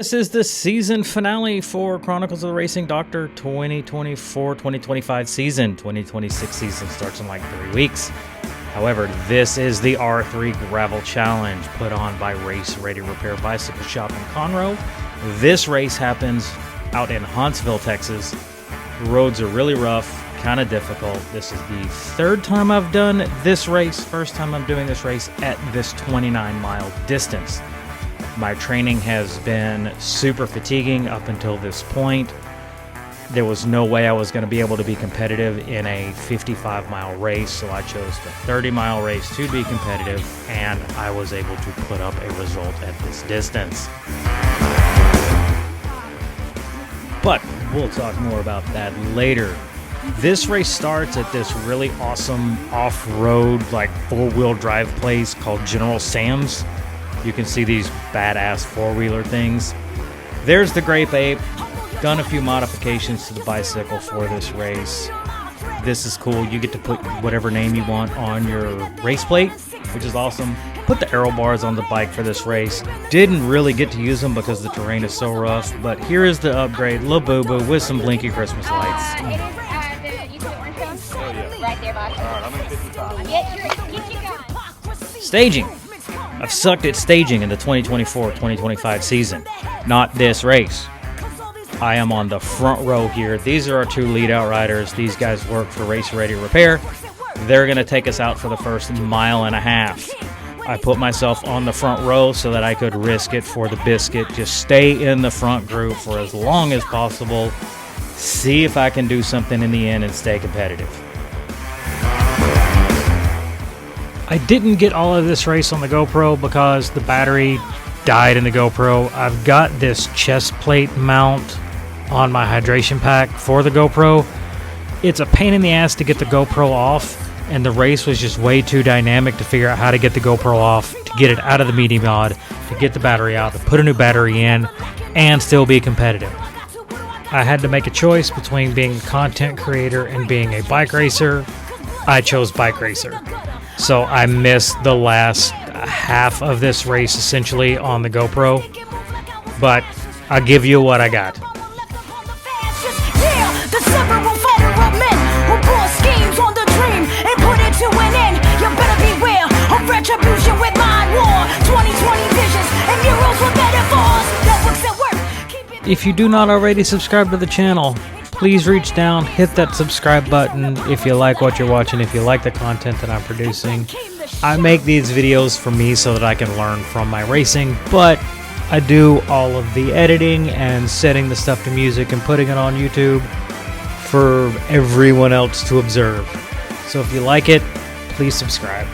This is the season finale for Chronicles of the Racing Doctor 2024-2025 season. 2026 season starts in like 3 weeks. However, this is the R3 Gravel Challenge put on by Race Ready Repair Bicycle Shop in Conroe. This race happens out in Huntsville, Texas. Roads are really rough, kind of difficult. This is the third time I've done this race. First time I'm doing this race at this 29-mile distance. My training has been super fatiguing up until this point. There was no way I was going to be able to be competitive in a 55-mile race, so I chose the 30-mile race to be competitive, and I was able to put up a result at this distance. But we'll talk more about that later. This race starts at this really awesome off-road, like four-wheel drive place called General Sam's. You can see these badass four-wheeler things. There's the Grape Ape. Done a few modifications to the bicycle for this race. This is cool. You get to put whatever name you want on your race plate, which is awesome. Put the aero bars on the bike for this race. Didn't really get to use them because the terrain is so rough, but here is the upgrade, La Boo Boo, with some blinky Christmas lights. Staging. I've sucked at staging in the 2024-2025 season, not this race. I am on the front row here. These are our two lead out riders. These guys work for Race Ready Repair. They're going to take us out for the first mile and a half. I put myself on the front row so that I could risk it for the biscuit. Just stay in the front group for as long as possible. See if I can do something in the end and stay competitive. I didn't get all of this race on the GoPro because the battery died in the GoPro. I've got this chest plate mount on my hydration pack for the GoPro. It's a pain in the ass to get the GoPro off, and the race was just way too dynamic to figure out how to get the GoPro off, to get it out of the media mod, to get the battery out, to put a new battery in, and still be competitive. I had to make a choice between being a content creator and being a bike racer. I chose bike racer. So I missed the last half of this race essentially on the GoPro, but I'll give you what I got. If you do not already subscribe to the channel, please reach down, hit that subscribe button if you like what you're watching, if you like the content that I'm producing. I make these videos for me so that I can learn from my racing, but I do all of the editing and setting the stuff to music and putting it on YouTube for everyone else to observe. So if you like it, please subscribe.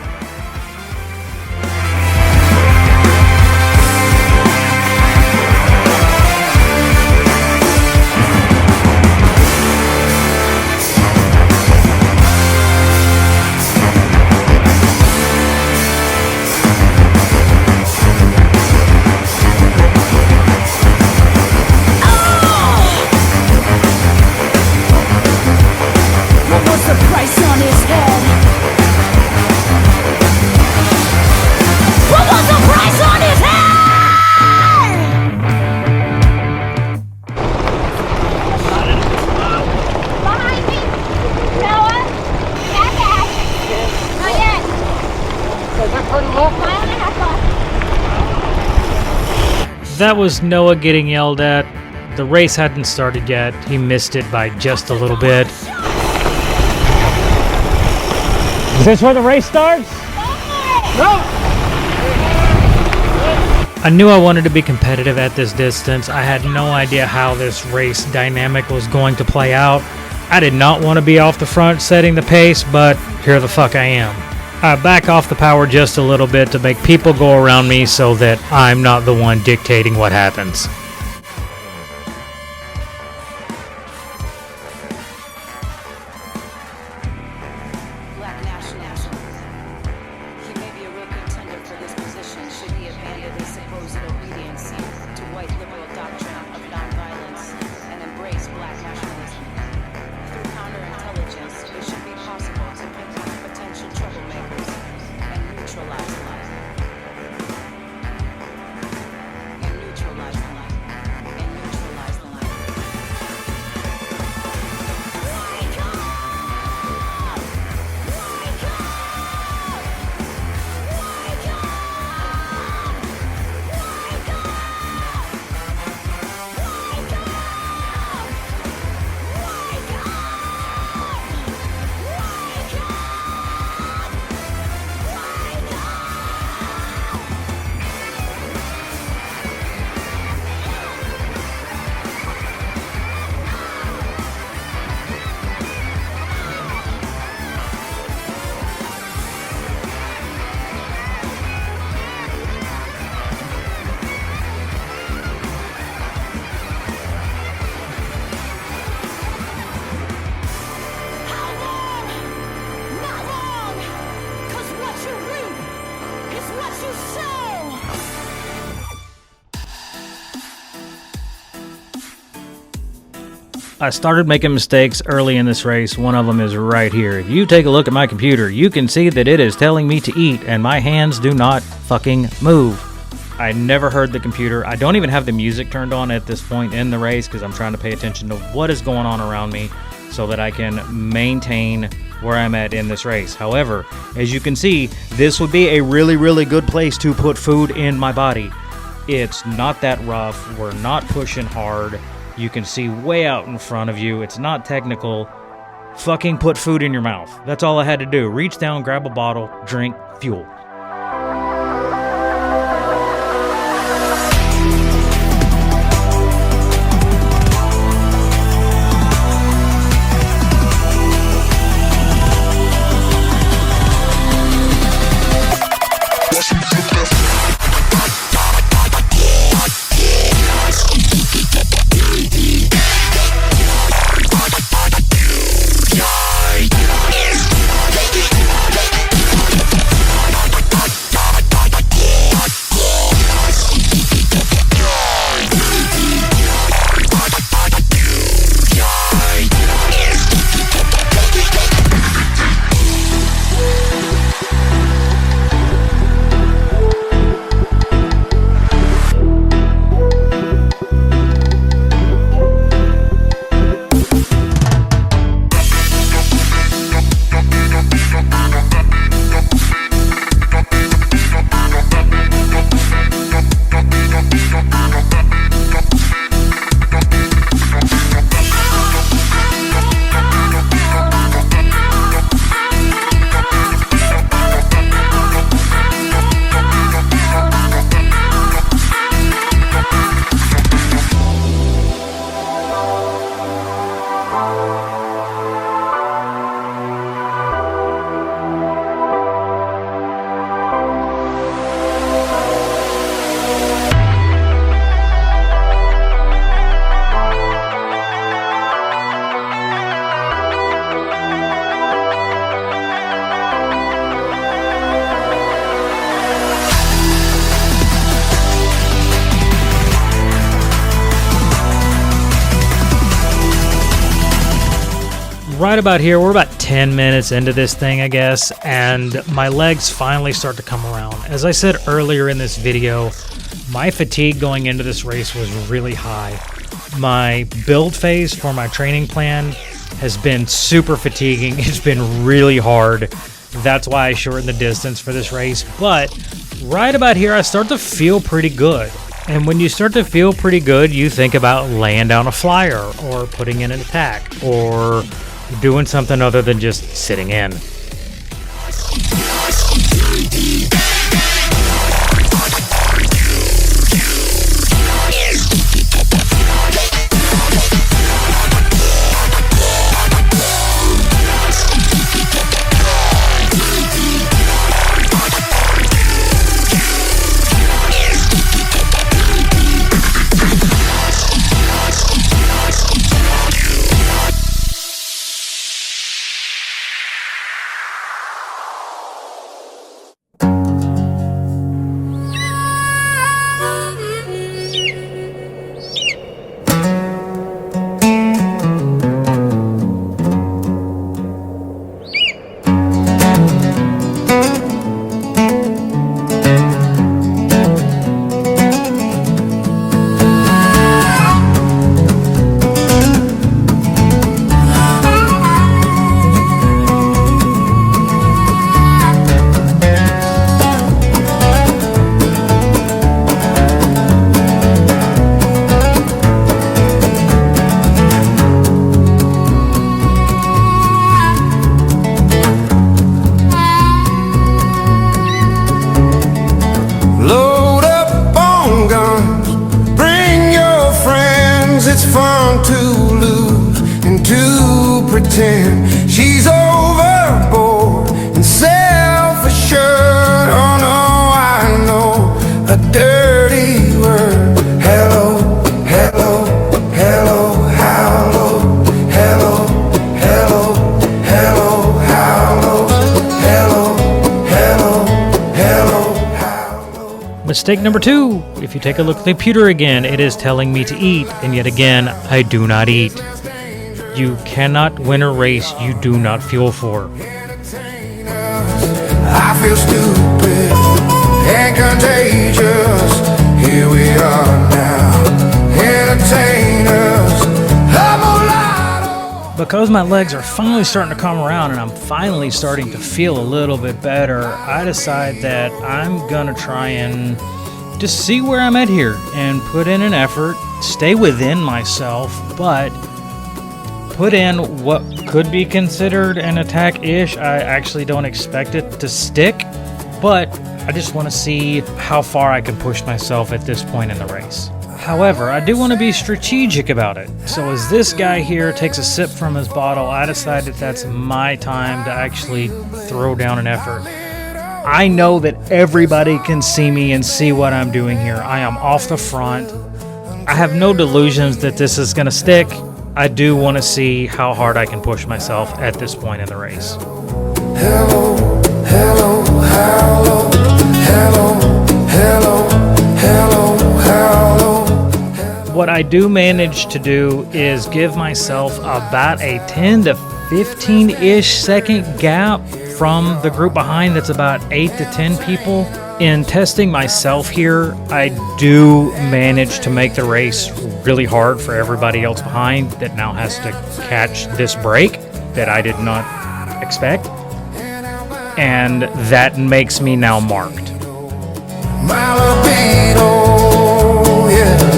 That was Noah getting yelled at. The race hadn't started yet. He missed it by just a little bit. Is this where the race starts? No! I knew I wanted to be competitive at this distance. I had no idea how this race dynamic was going to play out. I did not want to be off the front setting the pace, but here the fuck I am. I back off the power just a little bit to make people go around me so that I'm not the one dictating what happens. Black nationalism. He may be a real contender for this position should he abandon his supposed obedience to white liberal doctrine of nonviolence and embrace black nationalism. Through counterintelligence, it should be possible to pick out potential troublemakers and neutralize them. I started making mistakes early in this race. One of them is right here. If you take a look at my computer, you can see that it is telling me to eat, and my hands do not fucking move. I never heard the computer. I don't even have the music turned on at this point in the race because I'm trying to pay attention to what is going on around me so that I can maintain where I'm at in this race. However, as you can see, this would be a really, really good place to put food in my body. It's not that rough. We're not pushing hard. You can see way out in front of you. It's not technical. Fucking put food in your mouth. That's all I had to do. Reach down, grab a bottle, drink, fuel. Right about here, we're about 10 minutes into this thing, I guess, and my legs finally start to come around. As I said earlier in this video, my fatigue going into this race was really high. My build phase for my training plan has been super fatiguing. It's been really hard. That's why I shortened the distance for this race. But right about here, I start to feel pretty good. And when you start to feel pretty good, you think about laying down a flyer or putting in an attack or doing something other than just sitting in. She's overboard and self-assured. Oh no, I know a dirty word. Hello, hello, hello, hello, hello, hello, hello, hello, hello, hello, hello, hello. Mistake number 2. If you take a look at the computer again, it is telling me to eat, and yet again, I do not eat. You cannot win a race you do not fuel for. I feel stupid and contagious. Here we are now, entertainers. I'm a Because my legs are finally starting to come around and I'm finally starting to feel a little bit better, I decide that I'm gonna try and just see where I'm at here and put in an effort, stay within myself, but put in what could be considered an attack-ish. I actually don't expect it to stick, but I just want to see how far I can push myself at this point in the race. However, I do want to be strategic about it. So as this guy here takes a sip from his bottle, I decide that that's my time to actually throw down an effort. I know that everybody can see me and see what I'm doing here. I am off the front. I have no delusions that this is going to stick. I do want to see how hard I can push myself at this point in the race. hello, hello, hello, hello, hello, hello, hello. What I do manage to do is give myself about a 10 to 15-ish second gap from the group behind that's about 8 to 10 people. In testing myself here, I do manage to make the race really hard for everybody else behind that now has to catch this break that I did not expect. And that makes me now marked. My libido, yeah.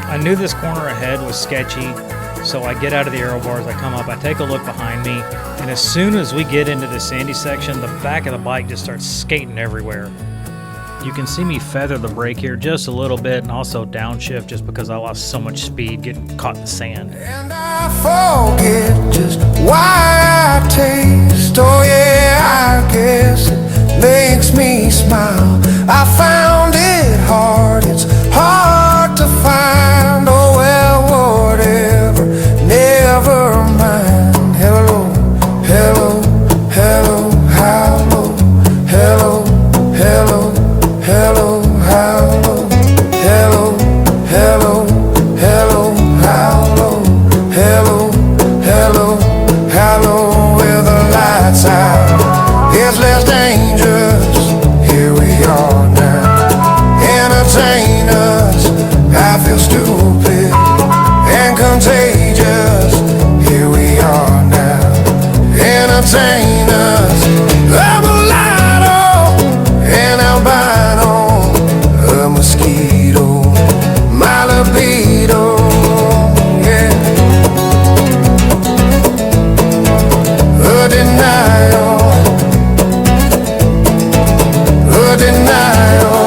I knew this corner ahead was sketchy, so I get out of the aero bars, I come up, I take a look behind me, and as soon as we get into the sandy section, the back of the bike just starts skating everywhere. You can see me feather the brake here just a little bit and also downshift just because I lost so much speed getting caught in the sand. And I forget just why I taste. Oh yeah, I guess it makes me smile. I found it hard, it's hard to find. Oh well, whatever, never mind. Hello, hello, hello, hello, hello, hello, hello, hello, hello, hello, hello, hello, hello, hello, hello. With the lights out, it's less dangerous. Here we are now, entertain us. I feel stupid and contagious. Here we are now, entertain us. I'm a lido, an albino, a mosquito, my libido, yeah. A denial, a denial.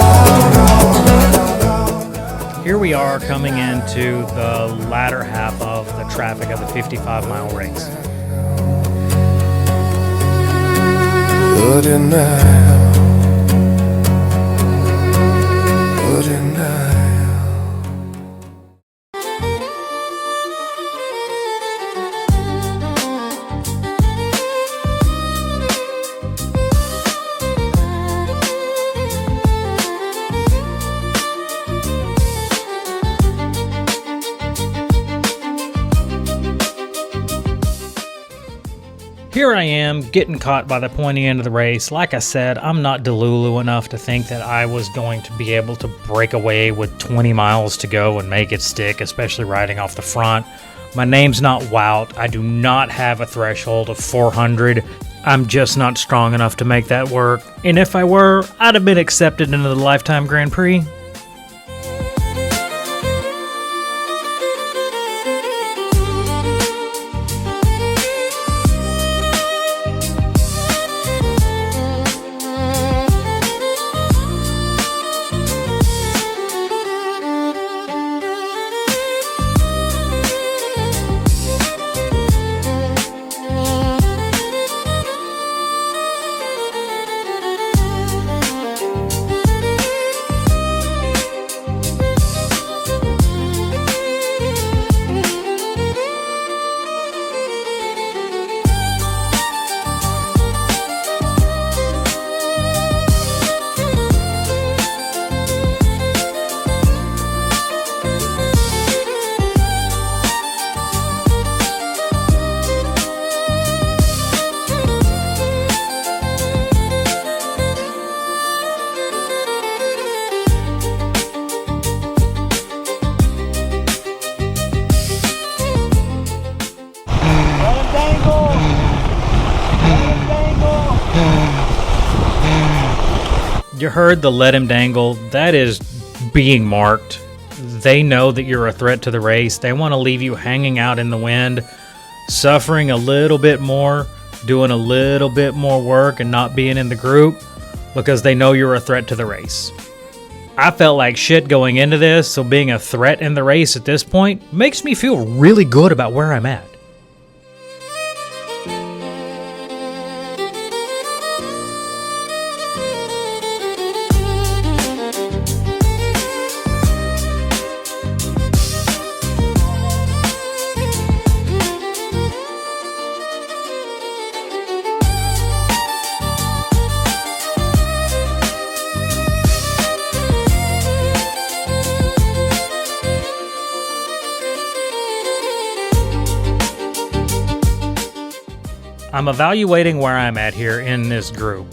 Here we are coming into the latter half of the traffic of the 55-mile race. A denial, a denial. Here I am, getting caught by the pointy end of the race. Like I said, I'm not delulu enough to think that I was going to be able to break away with 20 miles to go and make it stick, especially riding off the front. My name's not Wout. I do not have a threshold of 400. I'm just not strong enough to make that work. And if I were, I'd have been accepted into the Lifetime Grand Prix. You heard the let him dangle. That is being marked. They know that you're a threat to the race. They want to leave you hanging out in the wind, suffering a little bit more, doing a little bit more work and not being in the group because they know you're a threat to the race. I felt like shit going into this, so being a threat in the race at this point makes me feel really good about where I'm at. I'm evaluating where I'm at here in this group.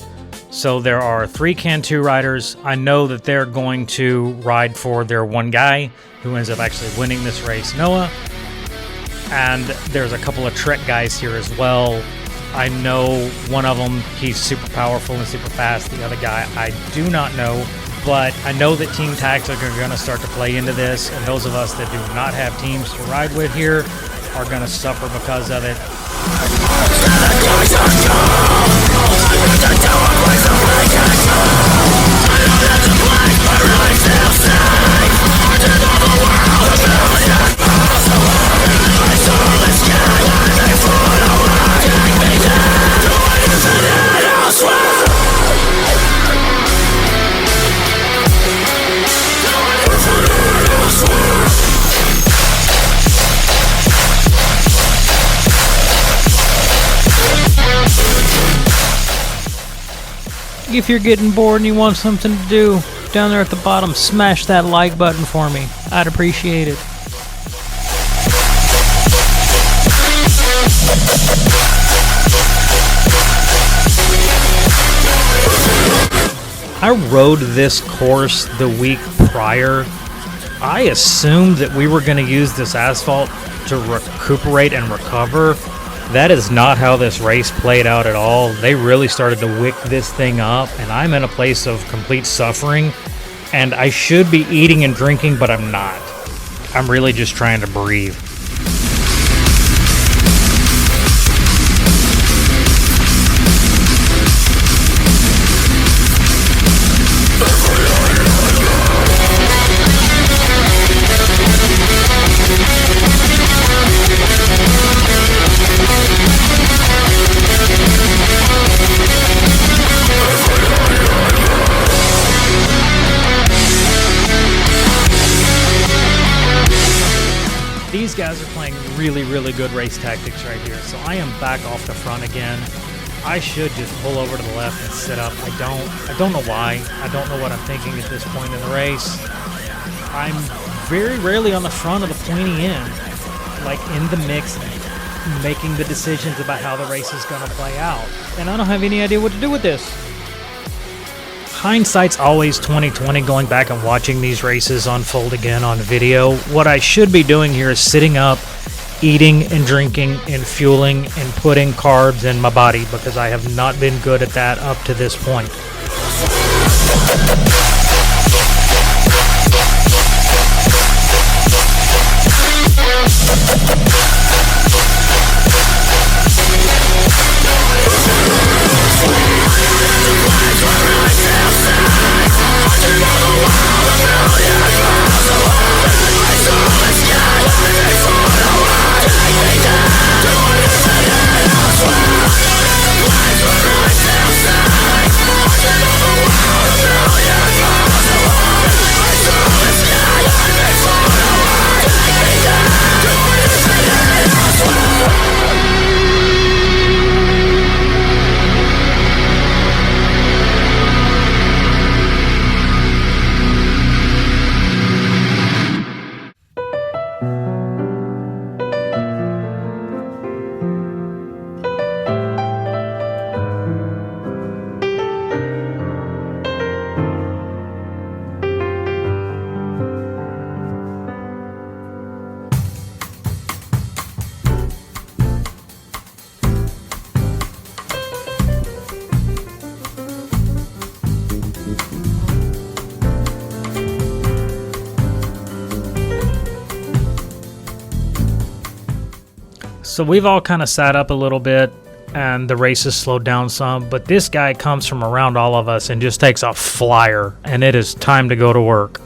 So there are 3 Can-2 riders. I know that they're going to ride for their one guy who ends up actually winning this race, Noah. And there's a couple of Trek guys here as well. I know one of them, he's super powerful and super fast. The other guy, I do not know. But I know that team tactics are going to start to play into this. And those of us that do not have teams to ride with here are going to suffer because of it. If you're getting bored and you want something to do, down there at the bottom, smash that like button for me. I'd appreciate it. I rode this course the week prior. I assumed that we were going to use this asphalt to recuperate and recover. That is not how this race played out at all. They really started to wick this thing up, and I'm in a place of complete suffering, and I should be eating and drinking, but I'm not. I'm really just trying to breathe. These guys are playing really good race tactics right here. So I am back off the front again. I should just pull over to the left and sit up. I don't know why. I don't know what I'm thinking at this point in the race. I'm very rarely on the front of the pointy end, like in the mix, making the decisions about how the race is going to play out. And I don't have any idea what to do with this. Hindsight's always 20/20 going back and watching these races unfold again on video. What I should be doing here is sitting up, eating and drinking and fueling and putting carbs in my body because I have not been good at that up to this point. Yeah. So we've all kind of sat up a little bit and the race has slowed down some, but this guy comes from around all of us and just takes a flyer, and it is time to go to work.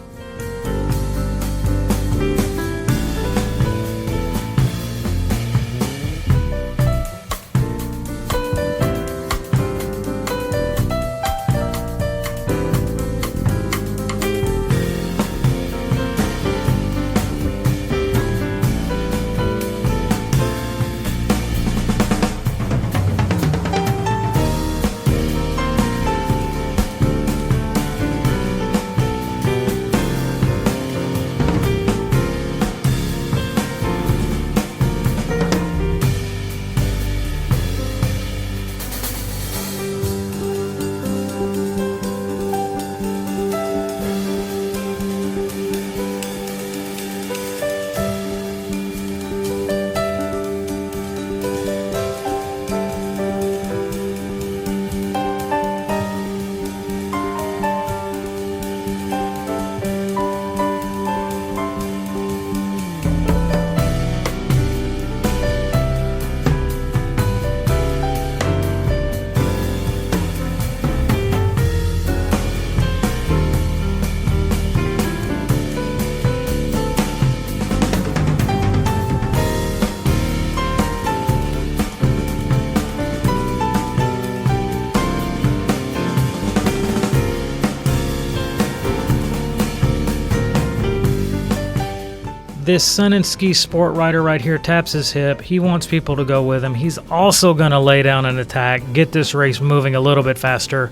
This Sun and Ski sport rider right here taps his hip. He wants people to go with him. He's also going to lay down an attack, get this race moving a little bit faster.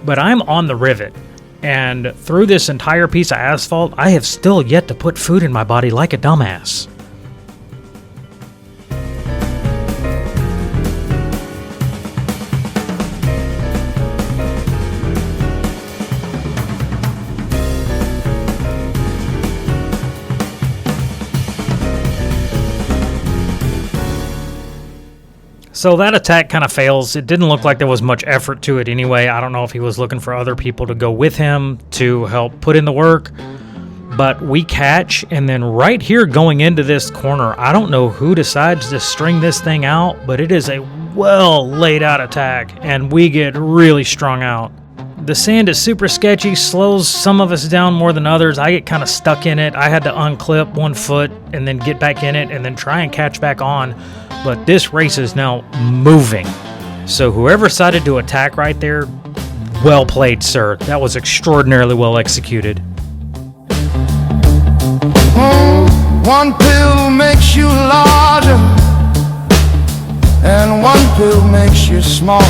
But I'm on the rivet. And through this entire piece of asphalt, I have still yet to put food in my body like a dumbass. So that attack kind of fails. It didn't look like there was much effort to it anyway. I don't know if he was looking for other people to go with him to help put in the work. But we catch, and then right here going into this corner, I don't know who decides to string this thing out, but it is a well laid out attack, and we get really strung out. The sand is super sketchy, slows some of us down more than others. I get kind of stuck in it. I had to unclip one foot and then get back in it and then try and catch back on. But this race is now moving. So whoever decided to attack right there, well played, sir. That was extraordinarily well executed. One pill makes you larger, and one pill makes you small.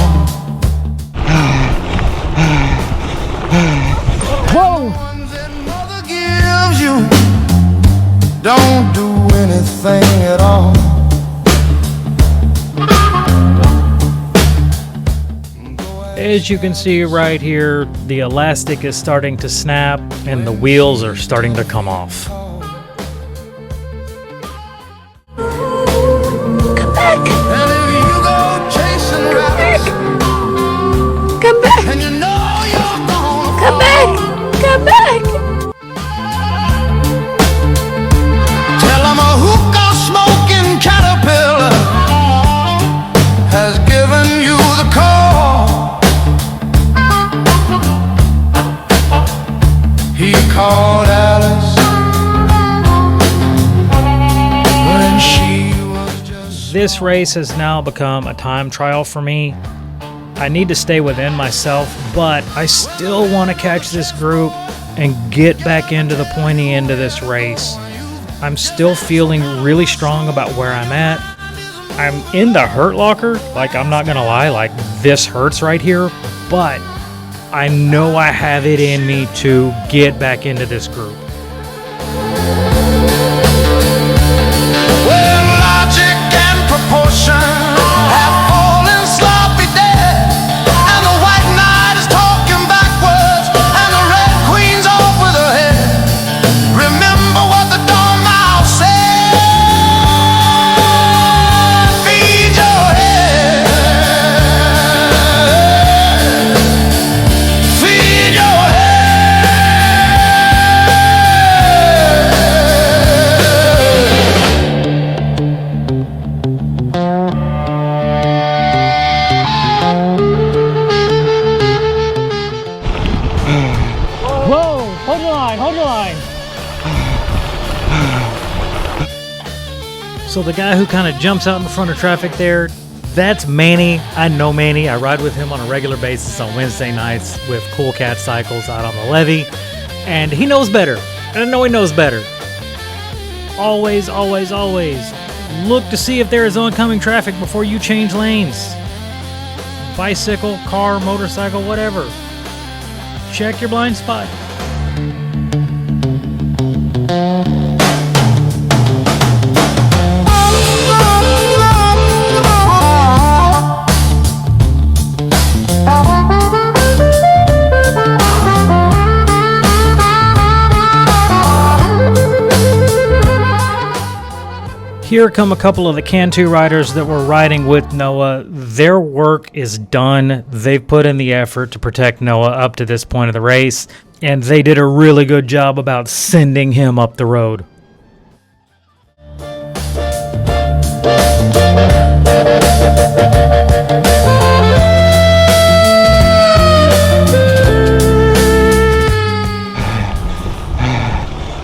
Whoa! The ones that mother gives you don't do anything at all. As you can see right here, the elastic is starting to snap and the wheels are starting to come off. Come back! And if you go chasing rabbits, Come back! and you know you're gonna Come back! Come back! tell 'em a hookah smoking caterpillar has given you the call. He called Alice when she was just... This race has now become a time trial for me. I need to stay within myself, but I still want to catch this group and get back into the pointy end of this race. I'm still feeling really strong about where I'm at. I'm in the hurt locker, like I'm not gonna lie, like this hurts right here, but I know I have it in me to get back into this group. When logic and proportion have fallen sloppy dead, and the white knight is talking backwards, and the red queen's off with her head. Remember what the dormouse said. Feed your head. Feed your head. So the guy who kind of jumps out in front of traffic there, that's Manny. I know Manny. I ride with him on a regular basis on Wednesday nights with Cool Cat Cycles out on the levee. And he knows better. And I know he knows better. Always, always, always look to see if there is oncoming traffic before you change lanes. Bicycle, car, motorcycle, whatever. Check your blind spot. Here come a couple of the Cantu riders that were riding with Noah. Their work is done. They've put in the effort to protect Noah up to this point of the race, and they did a really good job about sending him up the road.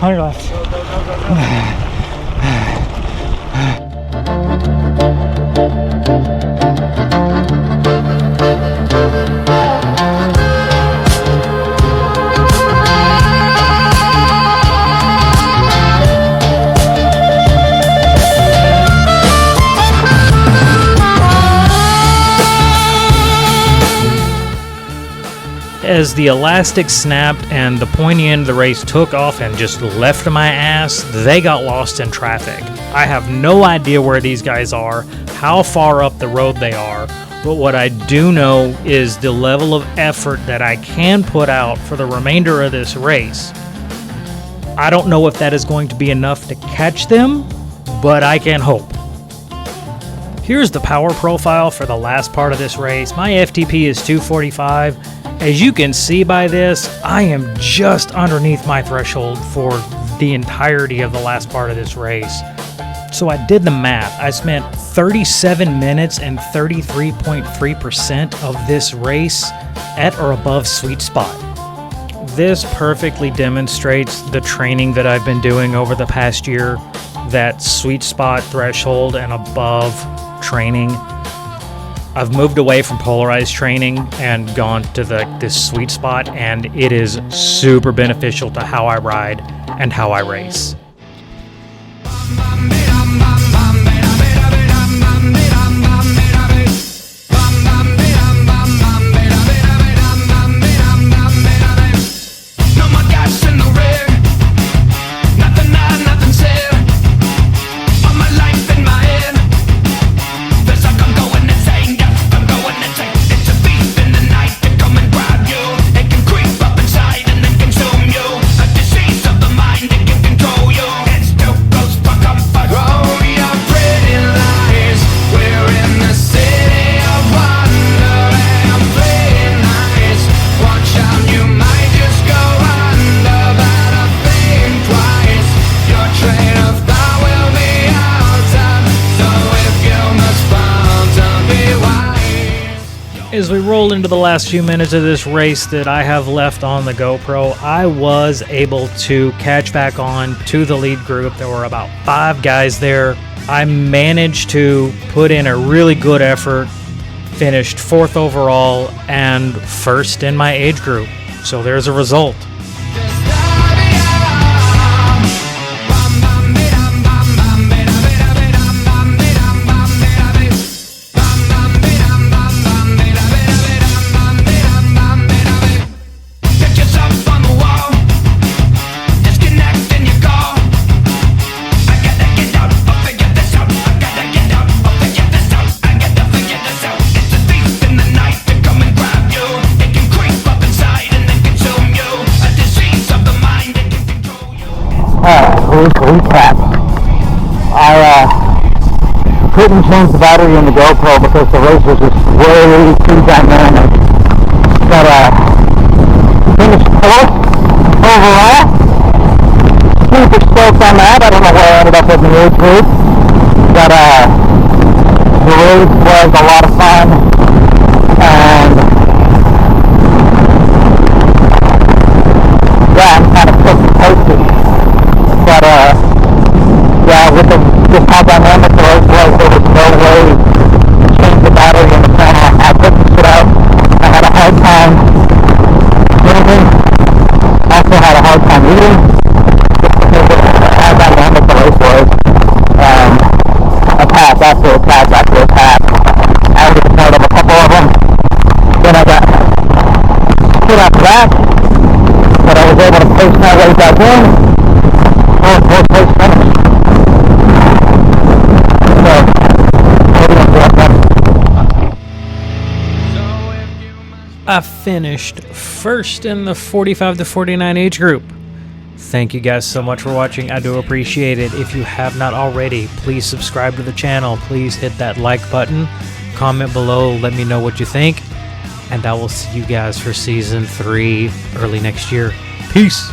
On your left. As the elastic snapped and the pointy end of the race took off and just left my ass, they got lost in traffic. I have no idea where these guys are, how far up the road they are, but what I do know is the level of effort that I can put out for the remainder of this race. I don't know if that is going to be enough to catch them, but I can hope. Here's the power profile for the last part of this race. My FTP is 245. As you can see by this, I am just underneath my threshold for the entirety of the last part of this race. So I did the math. I spent 37 minutes and 33.3% of this race at or above sweet spot. This perfectly demonstrates the training that I've been doing over the past year, that sweet spot threshold and above training. I've moved away from polarized training and gone to this sweet spot, and it is super beneficial to how I ride and how I race. As we roll into the last few minutes of this race that I have left on the GoPro, I was able to catch back on to the lead group. There were about 5 guys there. I managed to put in a really good effort, finished 4th overall and 1st in my age group. So there's a result. Recap. I couldn't change the battery in the GoPro because the race was just way too dynamic. But finished 4th overall. Super stoked on that. I don't know where I ended up in the age group. But the race was a lot of fun. And yeah, I'm kind of posted. But yeah, with just how dynamic win. Oh, fourth place finish. I finished first in the 45 to 49 age group. Thank you guys so much for watching. I do appreciate it. If you have not already, please subscribe to the channel. Please hit that like button. Comment below. Let me know what you think. And I will see you guys for season 3 early next year. Peace.